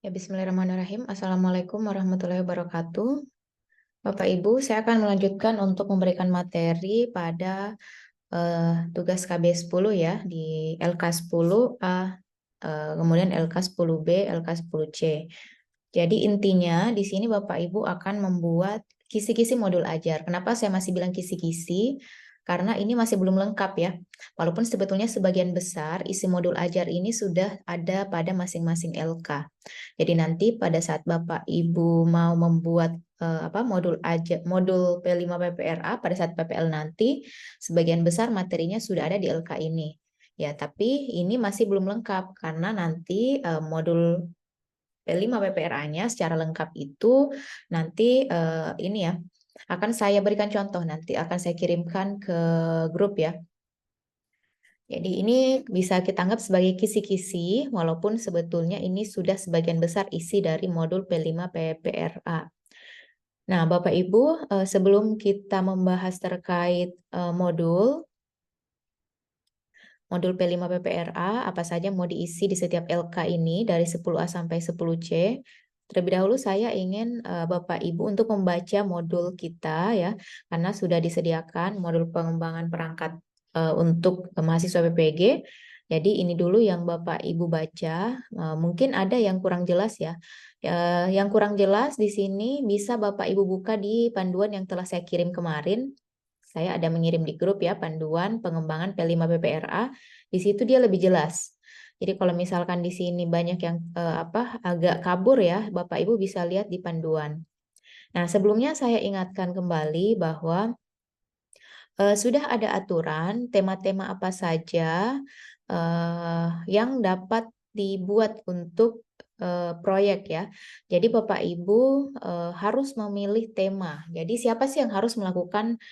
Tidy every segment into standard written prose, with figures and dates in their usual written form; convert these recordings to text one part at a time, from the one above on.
Ya, Bismillahirrahmanirrahim. Assalamualaikum warahmatullahi wabarakatuh. Bapak Ibu, saya akan melanjutkan untuk memberikan materi pada tugas KB 10 ya, di LK 10A, kemudian LK 10B, LK 10C. Jadi intinya di sini Bapak Ibu akan membuat kisi-kisi modul ajar. Kenapa saya masih bilang kisi-kisi? Karena ini masih belum lengkap ya. Walaupun sebetulnya sebagian besar isi modul ajar ini sudah ada pada masing-masing LK. Jadi nanti pada saat Bapak Ibu mau membuat modul aja modul P5 PPRA pada saat PPL nanti sebagian besar materinya sudah ada di LK ini. Ya, tapi ini masih belum lengkap karena nanti modul P5 PPRA-nya secara lengkap itu nanti ini ya akan saya berikan contoh, nanti akan saya kirimkan ke grup ya. Jadi ini bisa kita anggap sebagai kisi-kisi, walaupun sebetulnya ini sudah sebagian besar isi dari modul P5 PPRA. Nah, Bapak Ibu, sebelum kita membahas terkait modul P5 PPRA, apa saja mau diisi di setiap LK ini dari 10A sampai 10C, terlebih dahulu saya ingin Bapak Ibu untuk membaca modul kita ya, karena sudah disediakan modul pengembangan perangkat untuk mahasiswa PPG. Jadi ini dulu yang Bapak Ibu baca. Mungkin ada yang kurang jelas ya. Yang kurang jelas di sini bisa Bapak Ibu buka di panduan yang telah saya kirim kemarin. Saya ada mengirim di grup ya panduan pengembangan P5 PPRA. Di situ dia lebih jelas. Jadi kalau misalkan di sini banyak yang agak kabur ya, Bapak Ibu bisa lihat di panduan. Nah, sebelumnya saya ingatkan kembali bahwa sudah ada aturan tema-tema apa saja yang dapat dibuat untuk proyek ya. Jadi Bapak Ibu harus memilih tema. Jadi siapa sih yang harus melakukan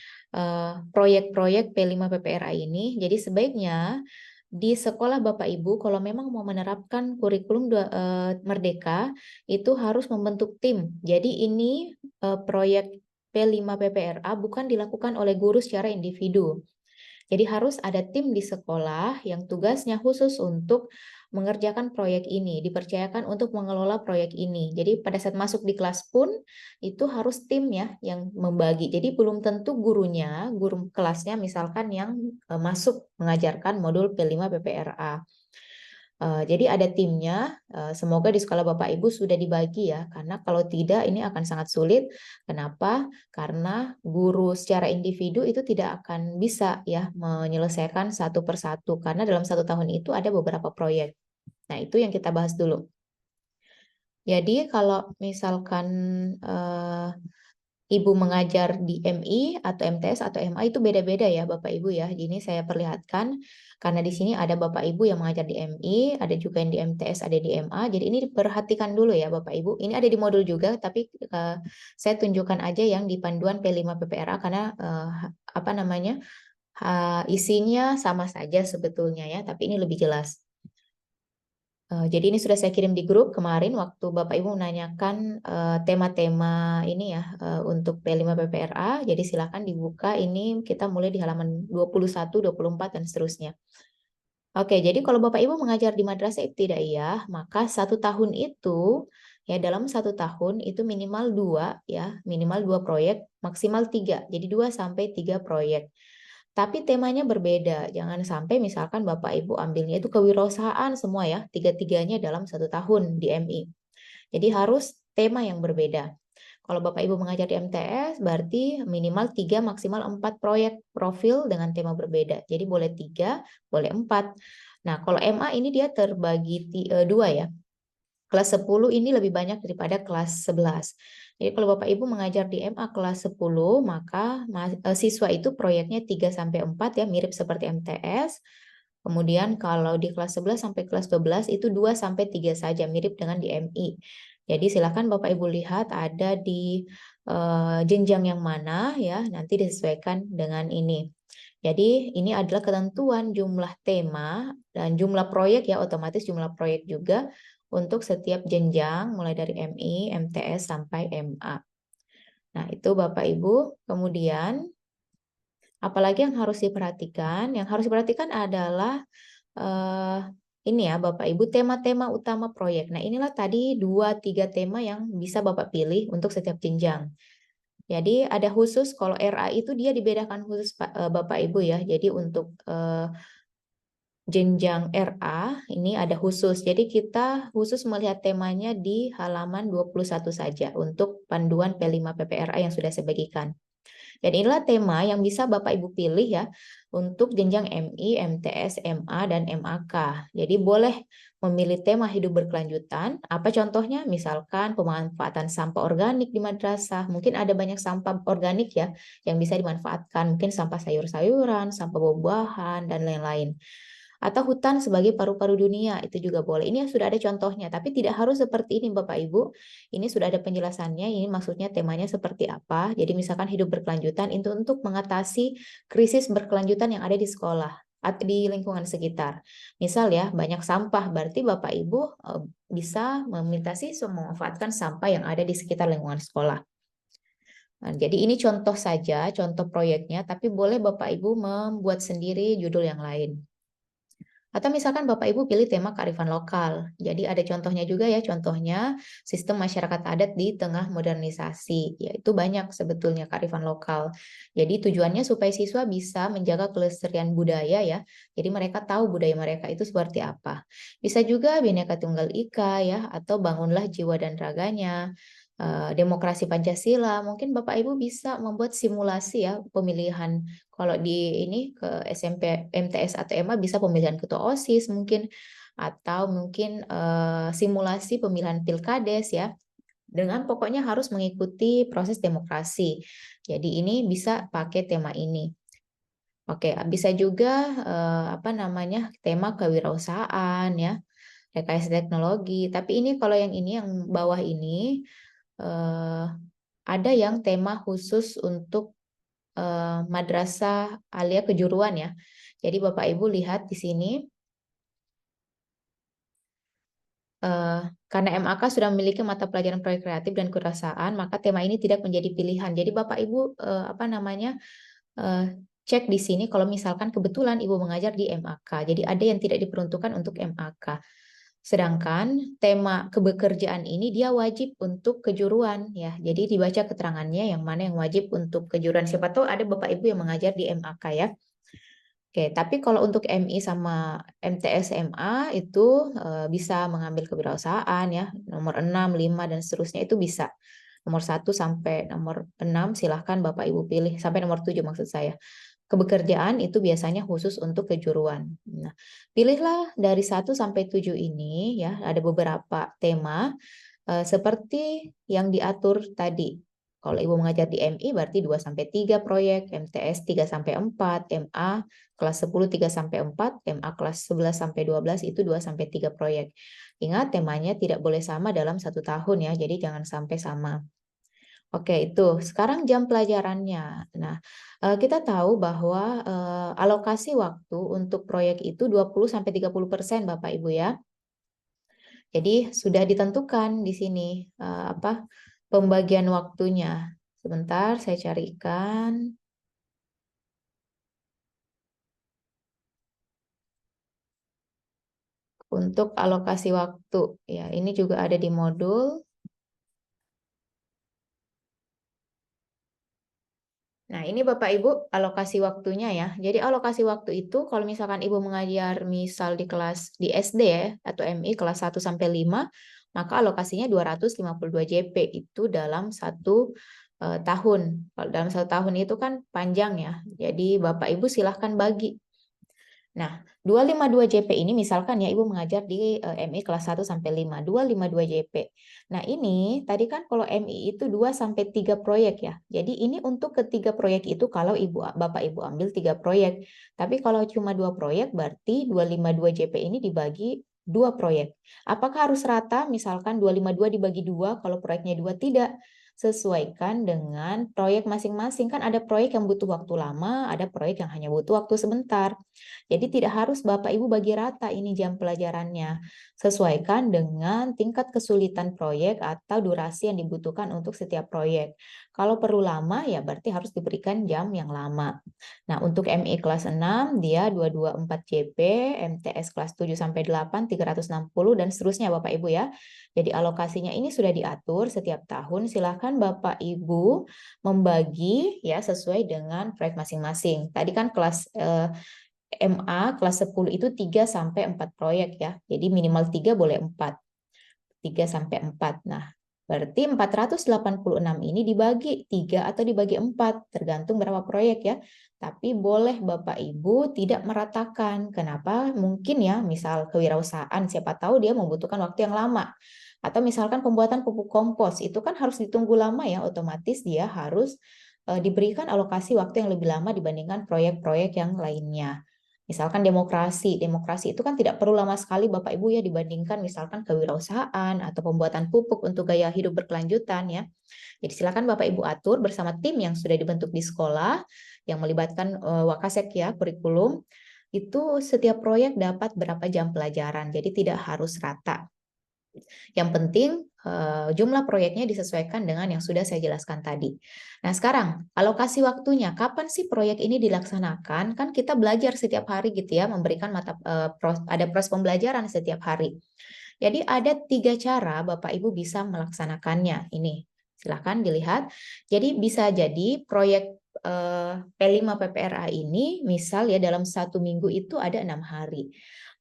proyek-proyek P5 PPRA ini? Jadi sebaiknya di sekolah Bapak Ibu kalau memang mau menerapkan kurikulum Merdeka itu harus membentuk tim. Jadi ini proyek P5 PPRA bukan dilakukan oleh guru secara individu. Jadi harus ada tim di sekolah yang tugasnya khusus untuk mengerjakan proyek ini, dipercayakan untuk mengelola proyek ini. Jadi pada saat masuk di kelas pun itu harus tim ya yang membagi. Jadi belum tentu gurunya, guru kelasnya misalkan yang masuk mengajarkan modul P5 PPRA. Jadi ada timnya, semoga di sekolah Bapak Ibu sudah dibagi ya, karena kalau tidak ini akan sangat sulit. Kenapa? Karena guru secara individu itu tidak akan bisa ya menyelesaikan satu persatu, karena dalam satu tahun itu ada beberapa proyek. Nah, itu yang kita bahas dulu. Jadi kalau misalkan Ibu mengajar di MI atau MTS atau MA itu beda-beda ya Bapak Ibu ya. Ini saya perlihatkan karena di sini ada Bapak Ibu yang mengajar di MI, ada juga yang di MTS, ada di MA. Jadi ini diperhatikan dulu ya Bapak Ibu. Ini ada di modul juga tapi saya tunjukkan aja yang di panduan P5 PPRA karena apa namanya? Isinya sama saja sebetulnya ya, tapi ini lebih jelas. Jadi ini sudah saya kirim di grup kemarin waktu Bapak Ibu menanyakan tema-tema ini ya untuk P5 PPRA. Jadi silakan dibuka, ini kita mulai di halaman 21, 24 dan seterusnya. Oke, jadi kalau Bapak Ibu mengajar di madrasah ibtidaiyah, maka satu tahun itu ya dalam satu tahun itu minimal dua ya, minimal dua proyek, maksimal tiga. Jadi 2 sampai 3 proyek. Tapi temanya berbeda. Jangan sampai misalkan Bapak Ibu ambilnya itu kewirausahaan semua ya, tiga-tiganya dalam satu tahun di MI. Jadi harus tema yang berbeda. Kalau Bapak Ibu mengajar di MTS, berarti minimal 3, maksimal 4 proyek profil dengan tema berbeda. Jadi boleh 3, boleh 4. Nah, kalau MA ini dia terbagi 2 ya. Kelas 10 ini lebih banyak daripada kelas 11. Jadi kalau Bapak Ibu mengajar di MA kelas 10, maka siswa itu proyeknya 3 sampai 4 ya, mirip seperti MTS. Kemudian kalau di kelas 11 sampai kelas 12 itu 2 sampai 3 saja, mirip dengan di MI. Jadi silakan Bapak Ibu lihat ada di jenjang yang mana ya, nanti disesuaikan dengan ini. Jadi ini adalah ketentuan jumlah tema dan jumlah proyek ya, otomatis jumlah proyek juga untuk setiap jenjang mulai dari MI, MTS sampai MA. Nah, itu Bapak Ibu. Kemudian apalagi yang harus diperhatikan? Yang harus diperhatikan adalah ini ya Bapak Ibu tema-tema utama proyek. Nah, inilah tadi 2-3 tema yang bisa Bapak pilih untuk setiap jenjang. Jadi ada khusus kalau RA itu dia dibedakan khusus Bapak Ibu ya. Jadi untuk jenjang RA ini ada khusus. Jadi kita khusus melihat temanya di halaman 21 saja untuk panduan P5 PPRA yang sudah saya bagikan. Dan inilah tema yang bisa Bapak Ibu pilih ya untuk jenjang MI, MTS, MA, dan MAK. Jadi boleh memilih tema hidup berkelanjutan. Apa contohnya? Misalkan pemanfaatan sampah organik di madrasah. Mungkin ada banyak sampah organik ya yang bisa dimanfaatkan. Mungkin sampah sayur-sayuran, sampah buah-buahan, dan lain-lain. Atau hutan sebagai paru-paru dunia, itu juga boleh. Ini sudah ada contohnya, tapi tidak harus seperti ini Bapak Ibu. Ini sudah ada penjelasannya, ini maksudnya temanya seperti apa. Jadi misalkan hidup berkelanjutan itu untuk mengatasi krisis berkelanjutan yang ada di sekolah atau di lingkungan sekitar. Misal ya, banyak sampah, berarti Bapak Ibu bisa meminta siswa memanfaatkan sampah yang ada di sekitar lingkungan sekolah. Nah, jadi ini contoh saja, contoh proyeknya, tapi boleh Bapak Ibu membuat sendiri judul yang lain. Atau misalkan Bapak Ibu pilih tema kearifan lokal. Jadi ada contohnya juga ya, contohnya sistem masyarakat adat di tengah modernisasi. Yaitu banyak sebetulnya kearifan lokal. Jadi tujuannya supaya siswa bisa menjaga kelestarian budaya ya. Jadi mereka tahu budaya mereka itu seperti apa. Bisa juga Bhinneka Tunggal Ika ya, atau bangunlah jiwa dan raganya. Demokrasi Pancasila, mungkin Bapak Ibu bisa membuat simulasi ya pemilihan. Kalau di ini ke SMP, MTS atau MA bisa pemilihan ketua OSIS mungkin, atau mungkin simulasi pemilihan Pilkades ya. Dengan pokoknya harus mengikuti proses demokrasi. Jadi ini bisa pakai tema ini. Oke, bisa juga apa namanya tema kewirausahaan ya, rekayasa teknologi. Tapi ini kalau yang ini yang bawah ini ada yang tema khusus untuk madrasah alia kejuruan ya. Jadi Bapak Ibu lihat di sini, karena MAK sudah memiliki mata pelajaran proyek kreatif dan kewirausahaan, maka tema ini tidak menjadi pilihan. Jadi Bapak Ibu apa namanya cek di sini kalau misalkan kebetulan Ibu mengajar di MAK. Jadi ada yang tidak diperuntukkan untuk MAK. Sedangkan tema kebekerjaan ini dia wajib untuk kejuruan ya. Jadi dibaca keterangannya yang mana yang wajib untuk kejuruan. Siapa tahu ada Bapak Ibu yang mengajar di MAK ya. Oke, tapi kalau untuk MI sama MTS MA itu bisa mengambil kewirausahaan ya. Nomor 6, 5 dan seterusnya itu bisa. Nomor 1 sampai nomor 6 silahkan Bapak Ibu pilih sampai nomor 7 maksud saya. Kebekerjaan itu biasanya khusus untuk kejuruan. Nah, pilihlah dari 1 sampai 7 ini ya, ada beberapa tema seperti yang diatur tadi. Kalau Ibu mengajar di MI berarti 2 sampai 3 proyek, MTS 3 sampai 4, MA kelas 10 3 sampai 4, MA kelas 11 sampai 12 itu 2 sampai 3 proyek. Ingat temanya tidak boleh sama dalam 1 tahun ya, jadi jangan sampai sama. Oke, itu. Sekarang jam pelajarannya. Nah, kita tahu bahwa alokasi waktu untuk proyek itu 20-30% Bapak Ibu ya. Jadi sudah ditentukan di sini apa pembagian waktunya. Sebentar, saya carikan. Untuk alokasi waktu, ya ini juga ada di modul. Nah, ini Bapak Ibu alokasi waktunya ya. Jadi alokasi waktu itu kalau misalkan Ibu mengajar misal di kelas di SD ya atau MI kelas 1 sampai 5, maka alokasinya 252 JP itu dalam 1 tahun. Kalau dalam 1 tahun itu kan panjang ya. Jadi Bapak Ibu silahkan bagi. Nah, 252 JP ini misalkan ya Ibu mengajar di MI kelas 1 sampai 5, 252 JP. Nah, ini tadi kan kalau MI itu 2 sampai 3 proyek ya. Jadi ini untuk ketiga proyek itu kalau Bapak Ibu ambil 3 proyek. Tapi kalau cuma 2 proyek berarti 252 JP ini dibagi 2 proyek. Apakah harus rata? Misalkan 252 dibagi 2 kalau proyeknya 2 tidak. Sesuaikan dengan proyek masing-masing. Kan ada proyek yang butuh waktu lama, ada proyek yang hanya butuh waktu sebentar. Jadi tidak harus Bapak Ibu bagi rata ini jam pelajarannya. Sesuaikan dengan tingkat kesulitan proyek atau durasi yang dibutuhkan untuk setiap proyek. Kalau perlu lama ya berarti harus diberikan jam yang lama. Nah, untuk MI kelas 6 dia 224 JP, MTS kelas 7 sampai 8 360 dan seterusnya Bapak Ibu ya. Jadi alokasinya ini sudah diatur setiap tahun. Silakan Bapak Ibu membagi ya sesuai dengan proyek masing-masing. Tadi kan kelas MA kelas 10 itu 3 sampai 4 proyek ya. Jadi minimal 3 boleh 4. 3 sampai 4. Nah, berarti 486 ini dibagi 3 atau dibagi 4, tergantung berapa proyek ya. Tapi boleh Bapak Ibu tidak meratakan. Kenapa? Mungkin ya, misal kewirausahaan, siapa tahu dia membutuhkan waktu yang lama. Atau misalkan pembuatan pupuk kompos, itu kan harus ditunggu lama ya, otomatis dia harus diberikan alokasi waktu yang lebih lama dibandingkan proyek-proyek yang lainnya. Misalkan demokrasi itu kan tidak perlu lama sekali Bapak Ibu ya dibandingkan misalkan kewirausahaan atau pembuatan pupuk untuk gaya hidup berkelanjutan ya. Jadi silakan Bapak Ibu atur bersama tim yang sudah dibentuk di sekolah yang melibatkan Wakasek ya kurikulum. Itu setiap proyek dapat berapa jam pelajaran. Jadi tidak harus rata. Yang penting jumlah proyeknya disesuaikan dengan yang sudah saya jelaskan tadi. Nah, sekarang alokasi waktunya. Kapan sih proyek ini dilaksanakan? Kan kita belajar setiap hari gitu ya, memberikan ada proses pembelajaran setiap hari. Jadi ada 3 cara Bapak Ibu bisa melaksanakannya. Ini, silakan dilihat. Jadi bisa jadi proyek P5 PPRA ini, misal ya dalam 1 minggu itu ada 6 hari.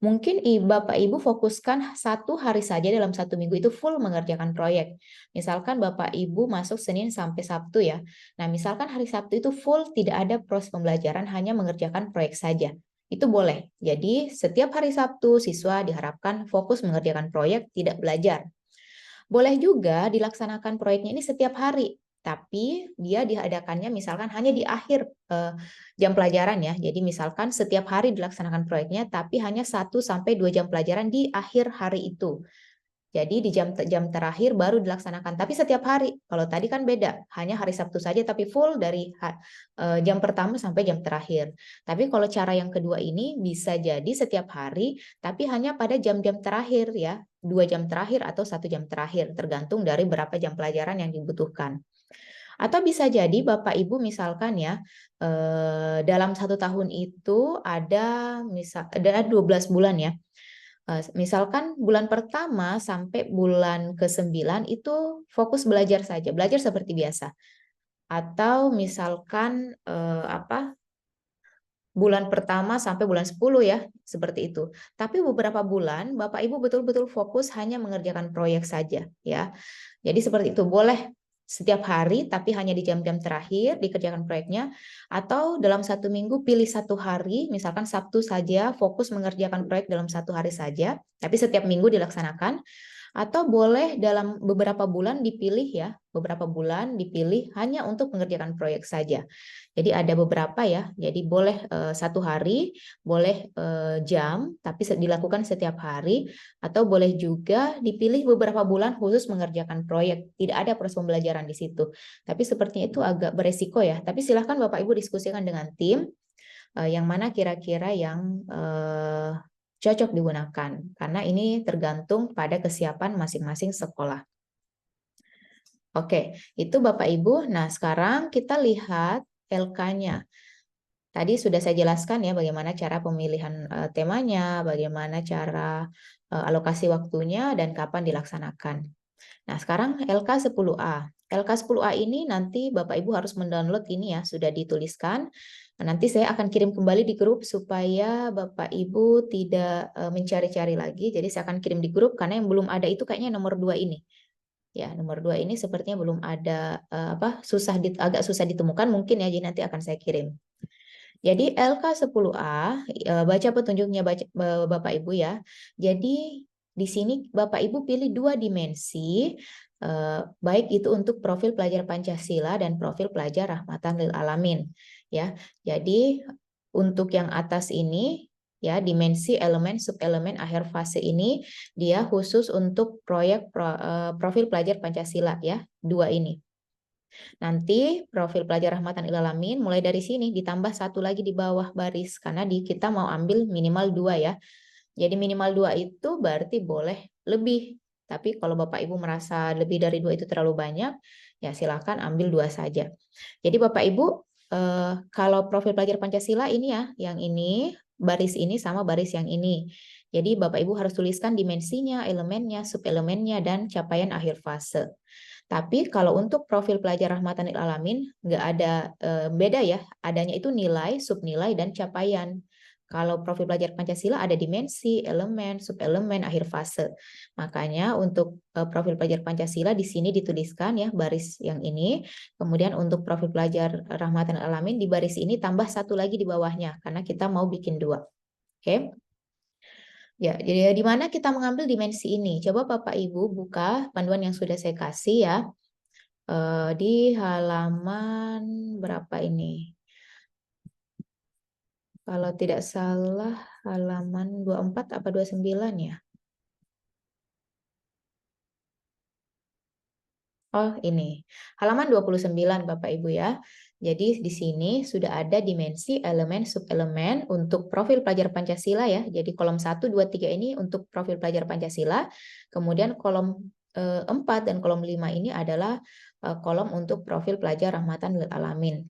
Mungkin Bapak Ibu fokuskan 1 hari saja dalam 1 minggu itu full mengerjakan proyek. Misalkan Bapak Ibu masuk Senin sampai Sabtu ya. Nah, misalkan hari Sabtu itu full tidak ada proses pembelajaran, hanya mengerjakan proyek saja. Itu boleh. Jadi setiap hari Sabtu siswa diharapkan fokus mengerjakan proyek, tidak belajar. Boleh juga dilaksanakan proyeknya ini setiap hari, tapi dia diadakannya misalkan hanya di akhir jam pelajaran ya. Jadi misalkan setiap hari dilaksanakan proyeknya, tapi hanya 1 sampai 2 jam pelajaran di akhir hari itu. Jadi di jam terakhir baru dilaksanakan, tapi setiap hari. Kalau tadi kan beda, hanya hari Sabtu saja tapi full dari jam pertama sampai jam terakhir. Tapi kalau cara yang kedua ini bisa jadi setiap hari, tapi hanya pada jam-jam terakhir ya, 2 jam terakhir atau 1 jam terakhir, tergantung dari berapa jam pelajaran yang dibutuhkan. Atau bisa jadi Bapak Ibu misalkan ya, dalam 1 tahun itu ada 12 bulan ya. Misalkan bulan pertama sampai bulan ke-9 itu fokus belajar saja, belajar seperti biasa. Atau misalkan bulan pertama sampai bulan 10 ya, seperti itu. Tapi beberapa bulan Bapak Ibu betul-betul fokus hanya mengerjakan proyek saja ya. Jadi seperti itu, boleh setiap hari tapi hanya di jam-jam terakhir dikerjakan proyeknya, atau dalam 1 minggu pilih 1 hari, misalkan Sabtu saja fokus mengerjakan proyek dalam 1 hari saja, tapi setiap minggu dilaksanakan. Atau boleh dalam beberapa bulan dipilih ya, beberapa bulan dipilih hanya untuk mengerjakan proyek saja. Jadi ada beberapa ya, jadi boleh 1 hari, boleh jam, tapi dilakukan setiap hari, atau boleh juga dipilih beberapa bulan khusus mengerjakan proyek. Tidak ada proses pembelajaran di situ. Tapi sepertinya itu agak beresiko ya. Tapi silahkan Bapak Ibu diskusikan dengan tim, yang mana kira-kira yang cocok digunakan. Karena ini tergantung pada kesiapan masing-masing sekolah. Oke, itu Bapak Ibu. Nah, sekarang kita lihat LK-nya. Tadi sudah saya jelaskan ya bagaimana cara pemilihan temanya, bagaimana cara alokasi waktunya, dan kapan dilaksanakan. Nah, sekarang LK10A. LK10A ini nanti Bapak Ibu harus mendownload ini ya, sudah dituliskan. Nanti saya akan kirim kembali di grup supaya Bapak Ibu tidak mencari-cari lagi. Jadi saya akan kirim di grup karena yang belum ada itu kayaknya nomor 2 ini. Ya, nomor 2 ini sepertinya belum ada agak susah ditemukan mungkin ya, jadi nanti akan saya kirim. Jadi LK10A, baca petunjuknya Bapak Ibu ya. Jadi di sini Bapak Ibu pilih 2 dimensi, baik itu untuk profil pelajar Pancasila dan profil pelajar Rahmatan lil Alamin. Ya, jadi untuk yang atas ini ya, dimensi elemen subelemen akhir fase ini dia khusus untuk proyek profil pelajar Pancasila ya, 2 ini. Nanti profil pelajar Rahmatan lil Alamin mulai dari sini ditambah 1 lagi di bawah baris karena kita mau ambil minimal 2 ya. Jadi minimal 2 itu berarti boleh lebih. Tapi kalau Bapak Ibu merasa lebih dari 2 itu terlalu banyak, ya silakan ambil 2 saja. Jadi Bapak Ibu, kalau profil pelajar Pancasila ini ya, yang ini, baris ini sama baris yang ini. Jadi Bapak Ibu harus tuliskan dimensinya, elemennya, subelemennya, dan capaian akhir fase. Tapi kalau untuk profil pelajar Rahmatan lil Alamin, nggak ada beda ya, adanya itu nilai, subnilai, dan capaian. Kalau profil pelajar Pancasila ada dimensi, elemen, subelemen, akhir fase. Makanya untuk profil pelajar Pancasila di sini dituliskan ya baris yang ini. Kemudian untuk profil pelajar Rahmatan lil Alamin di baris ini tambah satu lagi di bawahnya karena kita mau bikin 2. Oke. Ya, jadi di mana kita mengambil dimensi ini? Coba Bapak Ibu buka panduan yang sudah saya kasih ya. Di halaman berapa ini? Kalau tidak salah halaman 24 apa 29 ya? Oh, ini. Halaman 29 Bapak Ibu ya. Jadi di sini sudah ada dimensi, elemen, subelemen untuk profil pelajar Pancasila ya. Jadi kolom 1, 2, 3 ini untuk profil pelajar Pancasila. Kemudian kolom 4 dan kolom 5 ini adalah kolom untuk profil pelajar Rahmatan lil Alamin.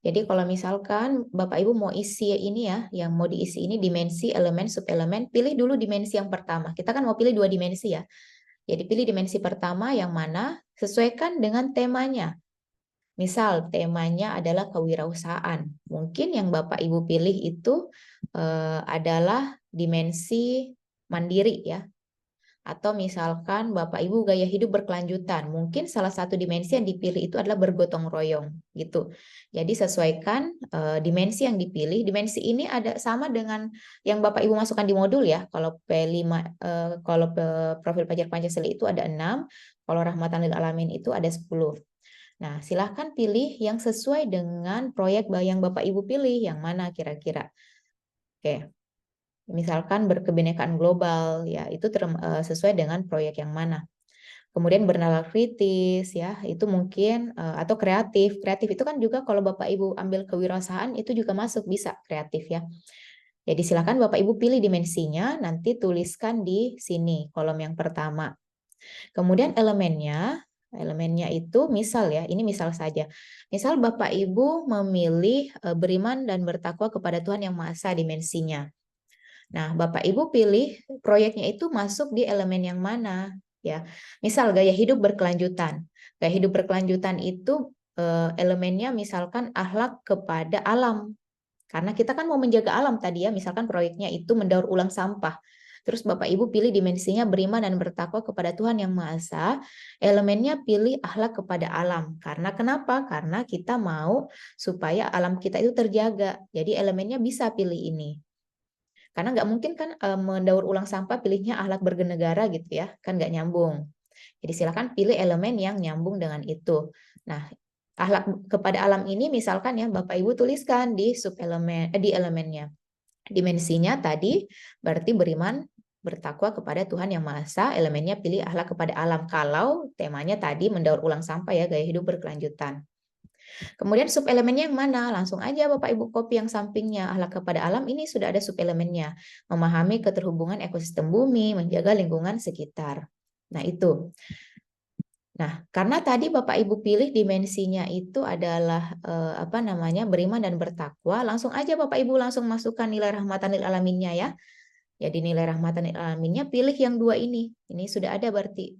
Jadi kalau misalkan Bapak Ibu mau isi ini ya, yang mau diisi ini dimensi, elemen, subelemen, pilih dulu dimensi yang pertama. Kita kan mau pilih 2 dimensi ya. Jadi pilih dimensi pertama yang mana sesuaikan dengan temanya. Misal temanya adalah kewirausahaan. Mungkin yang Bapak Ibu pilih itu adalah dimensi mandiri ya. Atau misalkan Bapak Ibu gaya hidup berkelanjutan. Mungkin salah satu dimensi yang dipilih itu adalah bergotong royong gitu. Jadi sesuaikan dimensi yang dipilih. Dimensi ini ada sama dengan yang Bapak Ibu masukkan di modul ya. Kalau P5 kalau profil pelajar Pancasila itu ada 6, kalau Rahmatan lil Alamin itu ada 10. Nah, silahkan pilih yang sesuai dengan proyek yang Bapak Ibu pilih, yang mana kira-kira. Oke. Misalkan berkebinekaan global, ya itu sesuai dengan proyek yang mana. Kemudian bernalar kritis, ya itu mungkin atau kreatif. Kreatif itu kan juga kalau Bapak Ibu ambil kewirausahaan itu juga masuk bisa kreatif ya. Jadi silakan Bapak Ibu pilih dimensinya, nanti tuliskan di sini kolom yang pertama. Kemudian elemennya itu misal ya, ini misal saja. Misal Bapak Ibu memilih beriman dan bertakwa kepada Tuhan Yang Maha Esa dimensinya. Nah, Bapak Ibu pilih proyeknya itu masuk di elemen yang mana ya. Misal gaya hidup berkelanjutan. Gaya hidup berkelanjutan itu elemennya misalkan akhlak kepada alam. Karena kita kan mau menjaga alam tadi ya, misalkan proyeknya itu mendaur ulang sampah. Terus Bapak Ibu pilih dimensinya beriman dan bertakwa kepada Tuhan Yang Maha Esa. Elemennya pilih akhlak kepada alam. Karena kenapa? Karena kita mau supaya alam kita itu terjaga. Jadi elemennya bisa pilih ini. Karena nggak mungkin kan mendaur ulang sampah pilihnya akhlak bernegara gitu ya, kan nggak nyambung. Jadi silakan pilih elemen yang nyambung dengan itu. Nah, akhlak kepada alam ini misalkan ya Bapak Ibu tuliskan di subelemen di elemennya. Dimensinya tadi berarti beriman bertakwa kepada Tuhan Yang Maha Esa, elemennya pilih akhlak kepada alam. Kalau temanya tadi mendaur ulang sampah ya, gaya hidup berkelanjutan. Kemudian subelemennya yang mana? Langsung aja Bapak Ibu copy yang sampingnya. Akhlak kepada alam ini sudah ada subelemennya. Memahami keterhubungan ekosistem bumi, menjaga lingkungan sekitar. Nah, itu. Nah, karena tadi Bapak Ibu pilih dimensinya itu adalah apa namanya? Beriman dan bertakwa, langsung aja Bapak Ibu langsung masukkan nilai rahmatan lil alaminnya ya. Jadi nilai rahmatan lil alaminnya pilih yang 2 ini. Ini sudah ada berarti.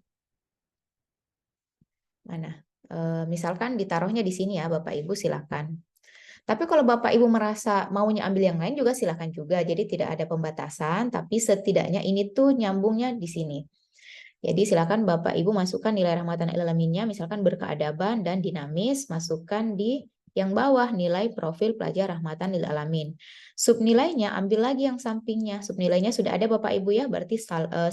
Mana? Misalkan ditaruhnya di sini ya Bapak Ibu silakan. Tapi kalau Bapak Ibu merasa maunya ambil yang lain juga silakan juga. Jadi tidak ada pembatasan, tapi setidaknya ini tuh nyambungnya di sini. Jadi silakan Bapak Ibu masukkan nilai rahmatan alaminnya, misalkan berkeadaban dan dinamis, masukkan di yang bawah nilai profil pelajar rahmatan lil alamin. Subnilainya ambil lagi yang sampingnya. Subnilainya sudah ada Bapak Ibu ya, berarti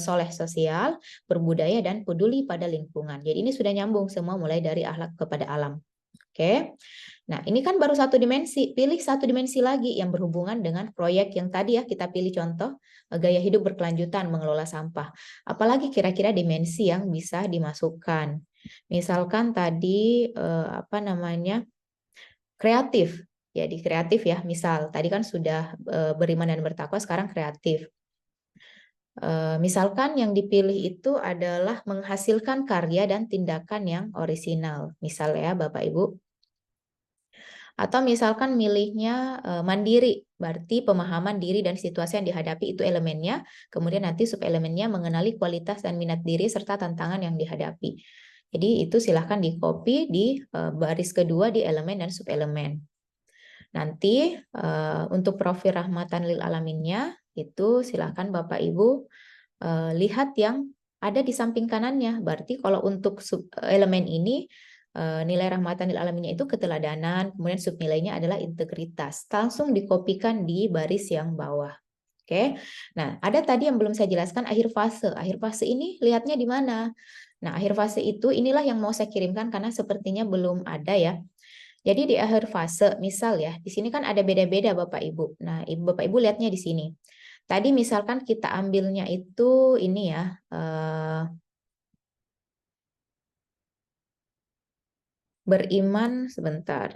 soleh sosial, berbudaya dan peduli pada lingkungan. Jadi ini sudah nyambung semua mulai dari akhlak kepada alam. Oke. Nah, ini kan baru satu dimensi. Pilih satu dimensi lagi yang berhubungan dengan proyek yang tadi ya kita pilih contoh gaya hidup berkelanjutan mengelola sampah. Apalagi kira-kira dimensi yang bisa dimasukkan. Misalkan tadi apa namanya? Kreatif. Jadi kreatif ya. Misal tadi kan sudah beriman dan bertakwa, sekarang kreatif. Misalkan yang dipilih itu adalah menghasilkan karya dan tindakan yang orisinal. Misal ya Bapak Ibu. Atau misalkan milihnya mandiri, berarti pemahaman diri dan situasi yang dihadapi itu elemennya, kemudian nanti subelemennya mengenali kualitas dan minat diri serta tantangan yang dihadapi. Jadi itu silahkan di-copy di baris kedua di elemen dan subelemen. Nanti untuk profil rahmatan lil alaminnya itu silahkan Bapak Ibu lihat yang ada di samping kanannya. Berarti kalau untuk elemen ini nilai rahmatan lil alaminnya itu keteladanan, kemudian subnilainya adalah integritas. Langsung dikopikan di baris yang bawah. Oke. Nah, ada tadi yang belum saya jelaskan akhir fase. Akhir fase ini lihatnya di mana? Nah, akhir fase itu inilah yang mau saya kirimkan karena sepertinya belum ada ya. Jadi di akhir fase, misal ya, di sini kan ada beda-beda Bapak Ibu. Nah, Bapak Ibu lihatnya di sini. Tadi misalkan kita ambilnya itu ini ya, beriman sebentar.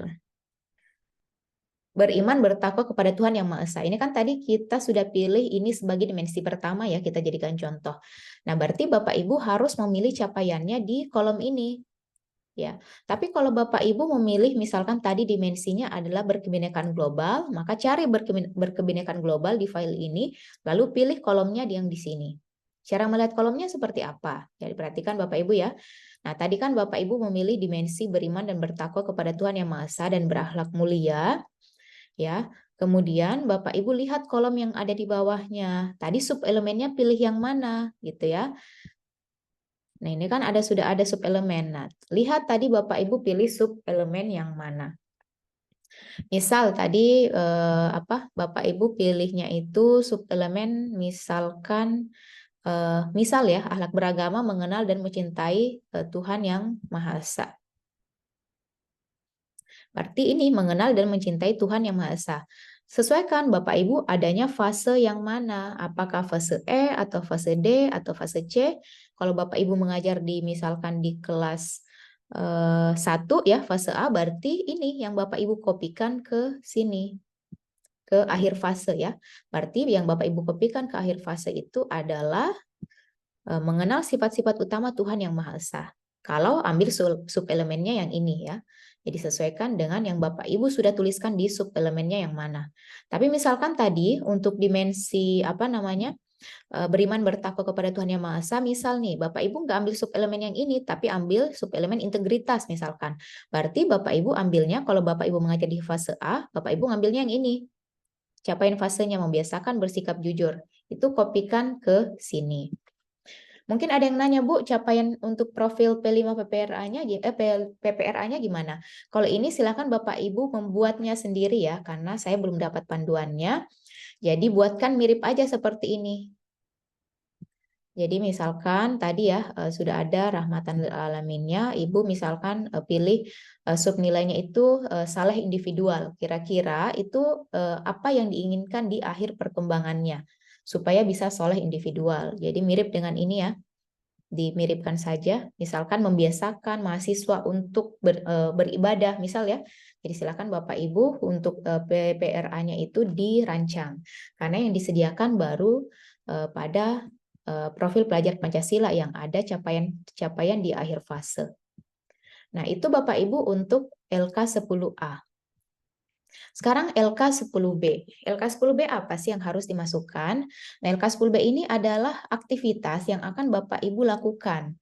Beriman bertakwa kepada Tuhan Yang Maha Esa. Ini kan tadi kita sudah pilih ini sebagai dimensi pertama ya, kita jadikan contoh. Nah, berarti Bapak Ibu harus memilih capaiannya di kolom ini. Ya, tapi kalau Bapak Ibu memilih misalkan tadi dimensinya adalah berkebinekaan global, maka cari berkebinekaan global di file ini, lalu pilih kolomnya yang di sini. Cara melihat kolomnya seperti apa? Ya, diperhatikan Bapak Ibu ya. Nah, tadi kan Bapak Ibu memilih dimensi beriman dan bertakwa kepada Tuhan Yang Maha Esa dan berakhlak mulia, ya. Kemudian Bapak Ibu lihat kolom yang ada di bawahnya. Tadi subelemennya pilih yang mana, gitu ya. Nah, ini kan sudah ada subelemen. Nah, lihat tadi Bapak Ibu pilih subelemen yang mana. Misal tadi Bapak Ibu pilihnya itu subelemen misalkan misal ya, akhlak beragama, mengenal dan mencintai Tuhan Yang Maha Esa. Berarti ini mengenal dan mencintai Tuhan Yang Maha Esa. Sesuaikan Bapak Ibu adanya fase yang mana, apakah fase E atau fase D atau fase C. Kalau Bapak Ibu mengajar misalkan di kelas 1 ya, fase A, berarti ini yang Bapak Ibu kopikan ke sini, ke akhir fase ya. Berarti yang Bapak Ibu kopikan ke akhir fase itu adalah mengenal sifat-sifat utama Tuhan Yang Maha Esa. Kalau ambil subelemennya yang ini ya. Jadi sesuaikan dengan yang Bapak Ibu sudah tuliskan di subelemennya yang mana. Tapi misalkan tadi untuk dimensi beriman bertakwa kepada Tuhan Yang Maha Esa, misal nih Bapak Ibu nggak ambil subelemen yang ini, tapi ambil subelemen integritas misalkan. Berarti Bapak Ibu ambilnya, kalau Bapak Ibu mengajar di fase A, Bapak Ibu ngambilnya yang ini. Capaian fasenya membiasakan bersikap jujur. Itu kopikan ke sini. Mungkin ada yang nanya, Bu, capaian untuk profil P5 PPRA-nya gimana? Kalau ini silakan Bapak Ibu membuatnya sendiri ya, karena saya belum dapat panduannya. Jadi buatkan mirip aja seperti ini. Jadi misalkan tadi ya sudah ada rahmatan lil alaminnya, Ibu misalkan pilih subnilainya itu saleh individual. Kira-kira itu apa yang diinginkan di akhir perkembangannya supaya bisa soleh individual. Jadi mirip dengan ini ya. Dimiripkan saja, misalkan membiasakan mahasiswa untuk beribadah, misal ya. Jadi silakan Bapak Ibu untuk PPRA-nya itu dirancang, karena yang disediakan baru pada profil pelajar Pancasila yang ada capaian di akhir fase. Nah, itu Bapak Ibu untuk LK10A. Sekarang LK10B. LK10B apa sih yang harus dimasukkan? Nah, LK10B ini adalah aktivitas yang akan Bapak Ibu lakukan.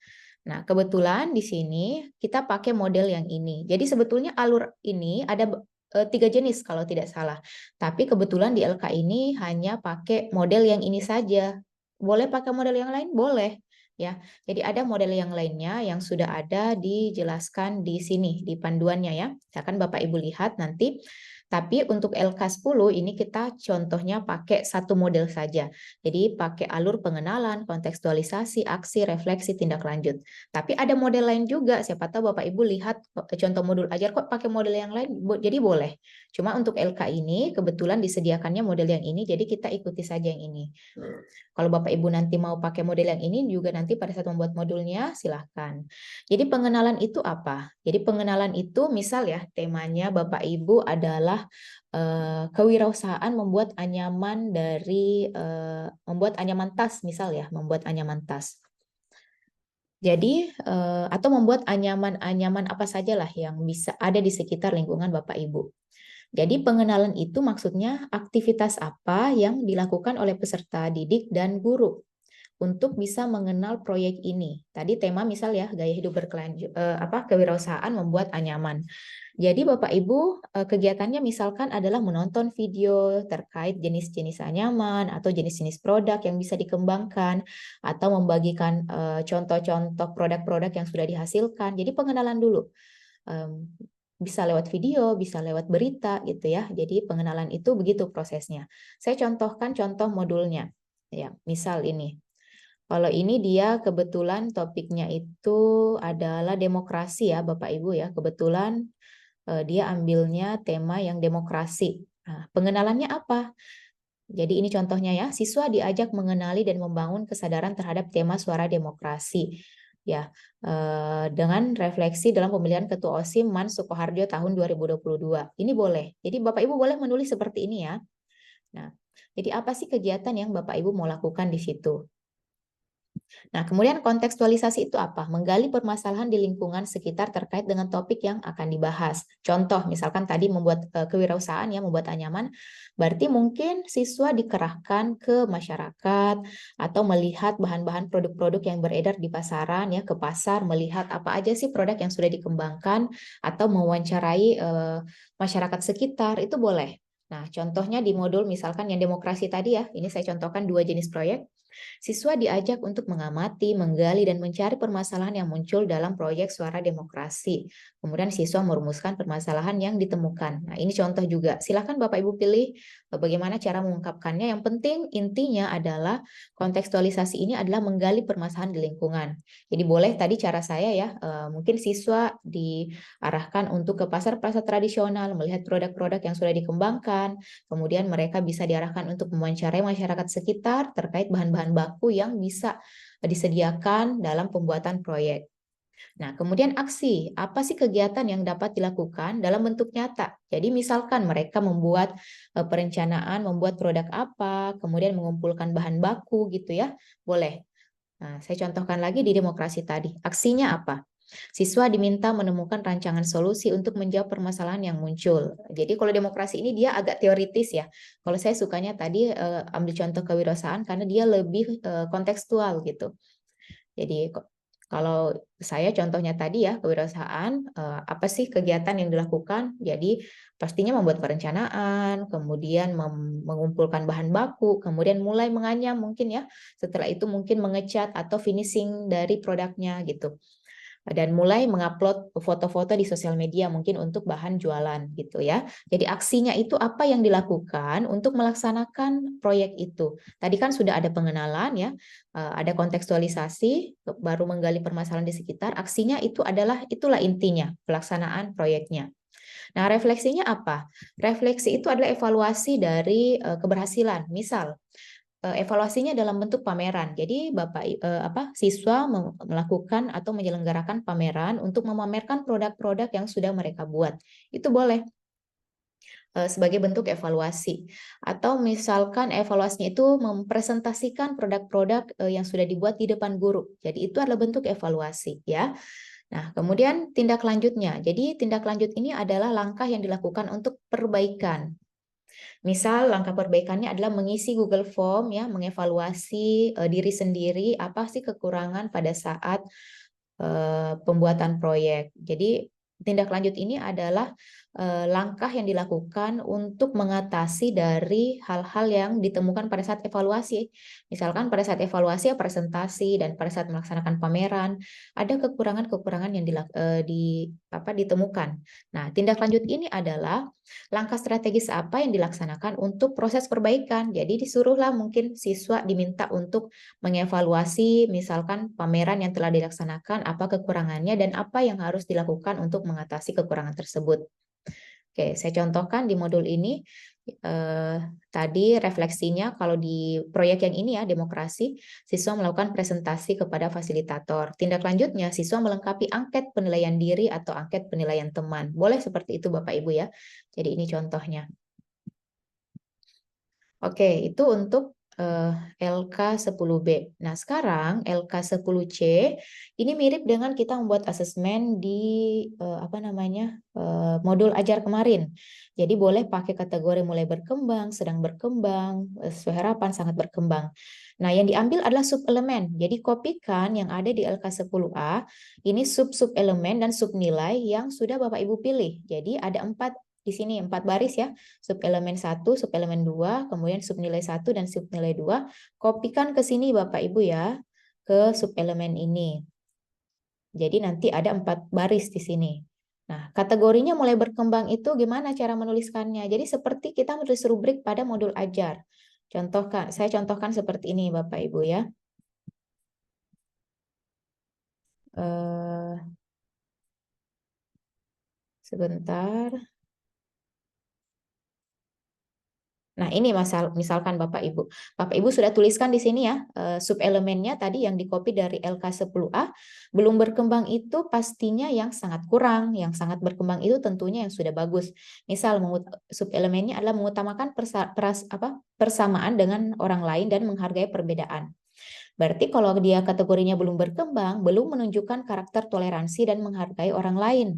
Nah, kebetulan di sini kita pakai model yang ini. Jadi sebetulnya alur ini ada 3 jenis kalau tidak salah. Tapi kebetulan di LK ini hanya pakai model yang ini saja. Boleh pakai model yang lain? Boleh. Ya, jadi ada model yang lainnya yang sudah ada dijelaskan di sini di panduannya ya. Silakan Bapak Ibu lihat nanti. Tapi untuk LK10 ini kita contohnya pakai satu model saja. Jadi pakai alur pengenalan, kontekstualisasi, aksi, refleksi, tindak lanjut. Tapi ada model lain juga. Siapa tahu Bapak Ibu lihat contoh modul ajar kok pakai model yang lain. Jadi boleh. Cuma untuk LK ini kebetulan disediakannya model yang ini, jadi kita ikuti saja yang ini. Kalau Bapak Ibu nanti mau pakai model yang ini juga nanti pada saat membuat modulnya silahkan. Jadi pengenalan itu apa? Jadi pengenalan itu misal ya temanya Bapak Ibu adalah adalah kewirausahaan membuat anyaman membuat anyaman tas, misal ya, membuat anyaman tas. Jadi, atau membuat anyaman-anyaman apa sajalah yang bisa ada di sekitar lingkungan Bapak Ibu. Jadi pengenalan itu maksudnya aktivitas apa yang dilakukan oleh peserta didik dan guru untuk bisa mengenal proyek ini. Tadi tema misal ya, gaya hidup kewirausahaan membuat anyaman. Jadi Bapak Ibu, kegiatannya misalkan adalah menonton video terkait jenis-jenis anyaman atau jenis-jenis produk yang bisa dikembangkan, atau membagikan contoh-contoh produk-produk yang sudah dihasilkan. Jadi pengenalan dulu. Bisa lewat video, bisa lewat berita gitu ya. Jadi pengenalan itu begitu prosesnya. Saya contohkan contoh modulnya. Ya, misal ini. Kalau ini dia kebetulan topiknya itu adalah demokrasi ya Bapak Ibu ya. Kebetulan dia ambilnya tema yang demokrasi. Nah, pengenalannya apa? Jadi ini contohnya ya, siswa diajak mengenali dan membangun kesadaran terhadap tema suara demokrasi. Ya, dengan refleksi dalam pemilihan Ketua OSIM MAN Sukoharjo tahun 2022. Ini boleh. Jadi Bapak Ibu boleh menulis seperti ini ya. Nah, jadi apa sih kegiatan yang Bapak Ibu mau lakukan di situ? Nah, kemudian kontekstualisasi itu apa? Menggali permasalahan di lingkungan sekitar terkait dengan topik yang akan dibahas. Contoh, misalkan tadi membuat kewirausahaan ya, membuat anyaman, berarti mungkin siswa dikerahkan ke masyarakat atau melihat bahan-bahan produk-produk yang beredar di pasaran ya, ke pasar, melihat apa aja sih produk yang sudah dikembangkan atau mewawancarai masyarakat sekitar, itu boleh. Nah, contohnya di modul misalkan yang demokrasi tadi ya, ini saya contohkan 2 jenis proyek. Siswa diajak untuk mengamati, menggali, dan mencari permasalahan yang muncul dalam proyek suara demokrasi. Kemudian siswa merumuskan permasalahan yang ditemukan. Nah, ini contoh juga. Silakan Bapak Ibu pilih bagaimana cara mengungkapkannya. Yang penting intinya adalah kontekstualisasi ini adalah menggali permasalahan di lingkungan. Jadi boleh tadi cara saya ya, mungkin siswa diarahkan untuk ke pasar-pasar tradisional, melihat produk-produk yang sudah dikembangkan, kemudian mereka bisa diarahkan untuk mewawancarai masyarakat sekitar terkait bahan-bahan baku yang bisa disediakan dalam pembuatan proyek. Nah, kemudian aksi. Apa sih kegiatan yang dapat dilakukan dalam bentuk nyata? Jadi misalkan mereka membuat perencanaan, membuat produk apa, kemudian mengumpulkan bahan baku gitu ya, boleh. Nah, saya contohkan lagi di demokrasi tadi. Aksinya apa? Siswa diminta menemukan rancangan solusi untuk menjawab permasalahan yang muncul. Jadi kalau demokrasi ini dia agak teoritis ya. Kalau saya sukanya tadi ambil contoh kewirausahaan karena dia lebih kontekstual gitu. Jadi kalau saya contohnya tadi ya kewirausahaan, apa sih kegiatan yang dilakukan? Jadi pastinya membuat perencanaan, kemudian mengumpulkan bahan baku, kemudian mulai menganyam mungkin ya. Setelah itu mungkin mengecat atau finishing dari produknya gitu. Dan mulai mengupload foto-foto di sosial media mungkin untuk bahan jualan gitu ya. Jadi aksinya itu apa yang dilakukan untuk melaksanakan proyek itu. Tadi kan sudah ada pengenalan ya, ada kontekstualisasi, baru menggali permasalahan di sekitar. Aksinya itu itulah intinya pelaksanaan proyeknya. Nah, refleksinya apa? Refleksi itu adalah evaluasi dari keberhasilan. Misal, evaluasinya dalam bentuk pameran. Jadi siswa melakukan atau menyelenggarakan pameran untuk memamerkan produk-produk yang sudah mereka buat. Itu boleh sebagai bentuk evaluasi. Atau misalkan evaluasinya itu mempresentasikan produk-produk yang sudah dibuat di depan guru. Jadi itu adalah bentuk evaluasi ya. Nah, kemudian tindak lanjutnya. Jadi tindak lanjut ini adalah langkah yang dilakukan untuk perbaikan. Misal langkah perbaikannya adalah mengisi Google Form ya, mengevaluasi diri sendiri apa sih kekurangan pada saat pembuatan proyek. Jadi tindak lanjut ini adalah langkah yang dilakukan untuk mengatasi dari hal-hal yang ditemukan pada saat evaluasi. Misalkan pada saat evaluasi, presentasi, dan pada saat melaksanakan pameran, ada kekurangan-kekurangan yang ditemukan. Nah, tindak lanjut ini adalah langkah strategis apa yang dilaksanakan untuk proses perbaikan. Jadi disuruhlah mungkin siswa diminta untuk mengevaluasi misalkan pameran yang telah dilaksanakan, apa kekurangannya dan apa yang harus dilakukan untuk mengatasi kekurangan tersebut. Oke, saya contohkan di modul ini tadi refleksinya kalau di proyek yang ini ya, demokrasi, siswa melakukan presentasi kepada fasilitator. Tindak lanjutnya, siswa melengkapi angket penilaian diri atau angket penilaian teman. Boleh seperti itu Bapak Ibu ya. Jadi ini contohnya. Oke, itu untuk LK10B. Nah, sekarang LK10C ini mirip dengan kita membuat asesmen di modul ajar kemarin. Jadi boleh pakai kategori mulai berkembang, sedang berkembang, sesuai harapan, sangat berkembang. Nah, yang diambil adalah sub-elemen. Jadi kopikan yang ada di LK10A, ini sub-sub elemen dan sub nilai yang sudah Bapak Ibu pilih. Jadi ada 4 di sini, 4 baris ya. Subelemen 1, subelemen 2, kemudian subnilai 1 dan subnilai 2. Kopikan ke sini Bapak Ibu ya, ke subelemen ini. Jadi nanti ada 4 baris di sini. Nah, kategorinya mulai berkembang itu gimana cara menuliskannya? Jadi seperti kita menulis rubrik pada modul ajar. Saya contohkan seperti ini Bapak Ibu ya. Sebentar. Nah, ini misalkan Bapak Ibu. Bapak Ibu sudah tuliskan di sini ya, subelemennya tadi yang dikopi dari LK10A, belum berkembang itu pastinya yang sangat kurang, yang sangat berkembang itu tentunya yang sudah bagus. Misal subelemennya adalah mengutamakan persamaan dengan orang lain dan menghargai perbedaan. Berarti kalau dia kategorinya belum berkembang, belum menunjukkan karakter toleransi dan menghargai orang lain.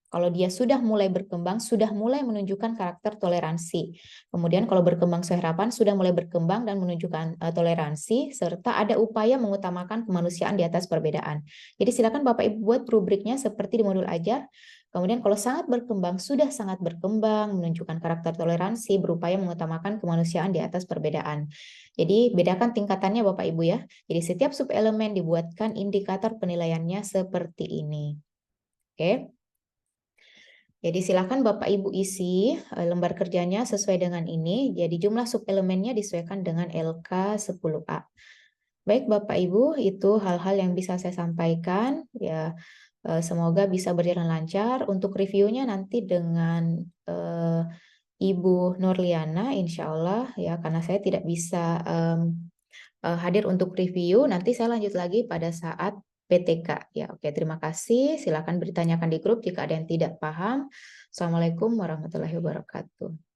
Kalau dia sudah mulai berkembang, sudah mulai menunjukkan karakter toleransi. Kemudian kalau berkembang sesuai harapan, sudah mulai berkembang dan menunjukkan toleransi, serta ada upaya mengutamakan kemanusiaan di atas perbedaan. Jadi silakan Bapak Ibu buat rubriknya seperti di modul ajar. Kemudian kalau sangat berkembang, sudah sangat berkembang, menunjukkan karakter toleransi, berupaya mengutamakan kemanusiaan di atas perbedaan. Jadi bedakan tingkatannya Bapak Ibu ya. Jadi setiap subelemen dibuatkan indikator penilaiannya seperti ini. Oke. Jadi silakan Bapak Ibu isi lembar kerjanya sesuai dengan ini. Jadi jumlah subelemennya disesuaikan dengan LK10A. Baik Bapak Ibu, itu hal-hal yang bisa saya sampaikan. Ya, semoga bisa berjalan lancar. Untuk reviewnya nanti dengan Ibu Nurliana, insya Allah ya, karena saya tidak bisa hadir untuk review. Nanti saya lanjut lagi pada saat PTK. Ya, oke, terima kasih. Silakan bertanyakan di grup jika ada yang tidak paham. Assalamualaikum warahmatullahi wabarakatuh.